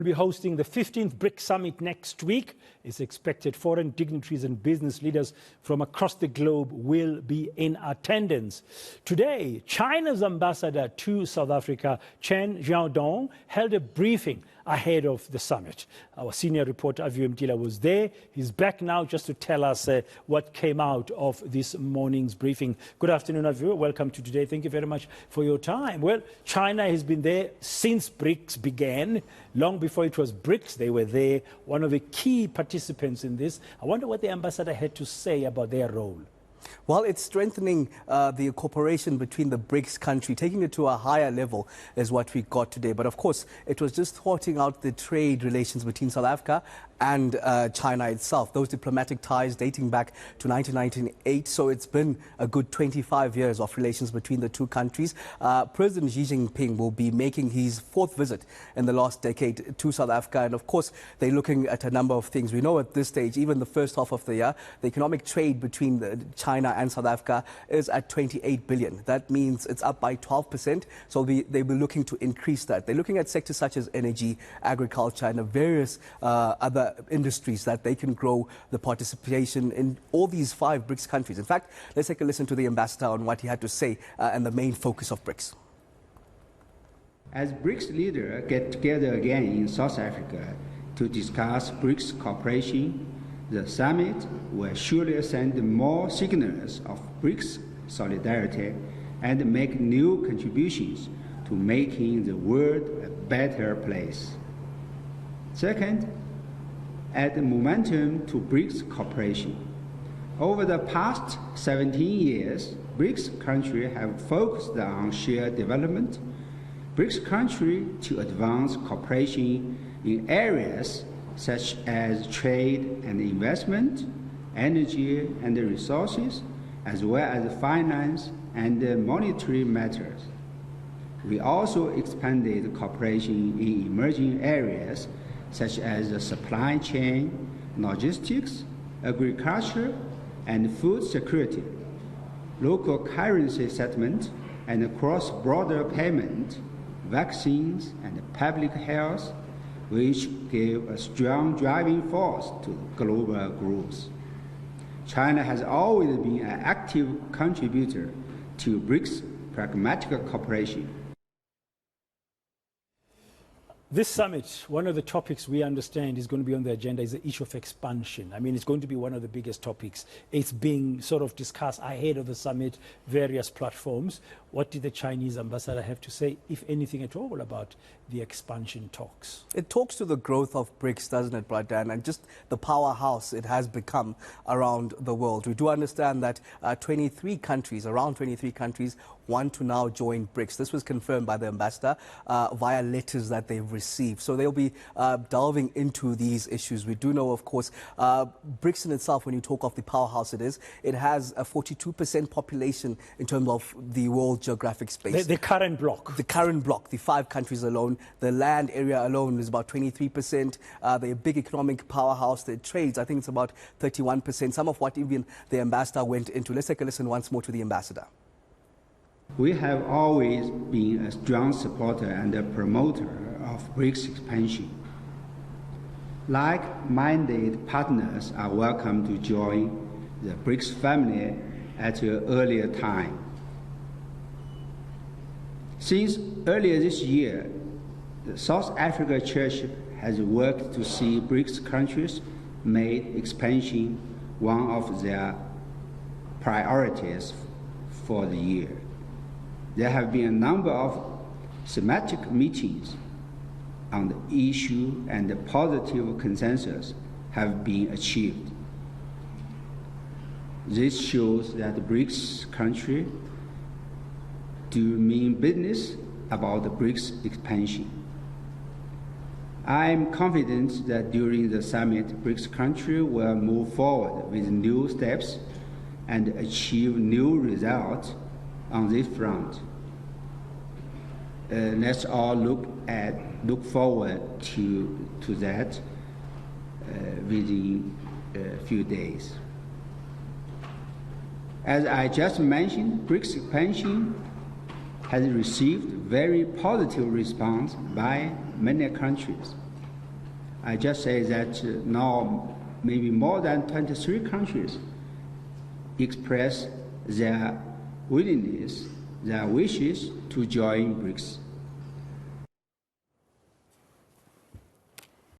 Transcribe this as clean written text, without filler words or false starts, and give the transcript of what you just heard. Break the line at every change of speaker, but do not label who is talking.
Will be hosting the 15th BRICS Summit next week. It's expected foreign dignitaries and business leaders from across the globe will be in attendance. Today, China's ambassador to South Africa, Chen Xiaodong, held a briefing ahead of the summit. Our senior reporter, Aviwe Mtila, was there. He's back now just to tell us what came out of this morning's briefing. Good afternoon, Aviwe. Welcome to today. Thank you very much for your time. Well, China has been there since BRICS began. Long before it was BRICS, they were there, one of the key participants in this. I wonder what the ambassador had to say about their role.
Well, it's strengthening the cooperation between the BRICS country, taking it to a higher level is what we got today. But of course, it was just sorting out the trade relations between South Africa and China itself, those diplomatic ties dating back to 1998. So it's been a good 25 years of relations between the two countries. President Xi Jinping will be making his fourth visit in the last decade to South Africa. And of course, they're looking at a number of things. We know at this stage, even the first half of the year, the economic trade between China and South Africa is at 28 billion. That means it's up by 12%. So they'll be looking to increase that. They're looking at sectors such as energy, agriculture, and various other industries that they can grow the participation in all these 5 BRICS countries. In fact, let's take a listen to the ambassador on what he had to say and the main focus of BRICS.
As BRICS leaders get together again in South Africa to discuss BRICS cooperation, the summit will surely send more signals of BRICS solidarity and make new contributions to making the world a better place. Second, add momentum to BRICS cooperation. Over the past 17 years, BRICS countries have focused on shared development. BRICS countries to advance cooperation in areas such as trade and investment, energy and resources, as well as finance and monetary matters. We also expanded cooperation in emerging areas such as the supply chain, logistics, agriculture, and food security, local currency settlement, and cross-border payment, vaccines, and public health, which gave a strong driving force to global growth. China has always been an active contributor to BRICS pragmatic cooperation.
This summit, one of the topics we understand is going to be on the agenda is the issue of expansion. I mean, it's going to be one of the biggest topics. It's being sort of discussed ahead of the summit, various platforms. What did the Chinese ambassador have to say, if anything at all, about the expansion talks?
It talks to the growth of BRICS, doesn't it, Bradan, and just the powerhouse it has become around the world. We do understand that around 23 countries want to now join BRICS. This was confirmed by the ambassador via letters that they've received. So they'll be delving into these issues. We do know, of course, BRICS in itself, when you talk of the powerhouse it is, it has a 42% population in terms of the world geographic space.
The current bloc.
The current bloc, the 5 countries alone. The land area alone is about 23%. They're a big economic powerhouse. Their trades, I think it's about 31%. Some of what even the ambassador went into. Let's take a listen once more to the ambassador.
We have always been a strong supporter and a promoter of BRICS expansion. Like-minded partners are welcome to join the BRICS family at an earlier time. Since earlier this year, the South Africa Church has worked to see BRICS countries make expansion one of their priorities for the year. There have been a number of thematic meetings on the issue, and the positive consensus have been achieved. This shows that the BRICS countries do mean business about the BRICS expansion. I am confident that during the summit, BRICS countries will move forward with new steps and achieve new results on this front. Let's all look forward to that within a few days. As I just mentioned, BRICS expansion has received very positive response by many countries. I just say that now maybe more than 23 countries express their willingness, their wishes to join BRICS.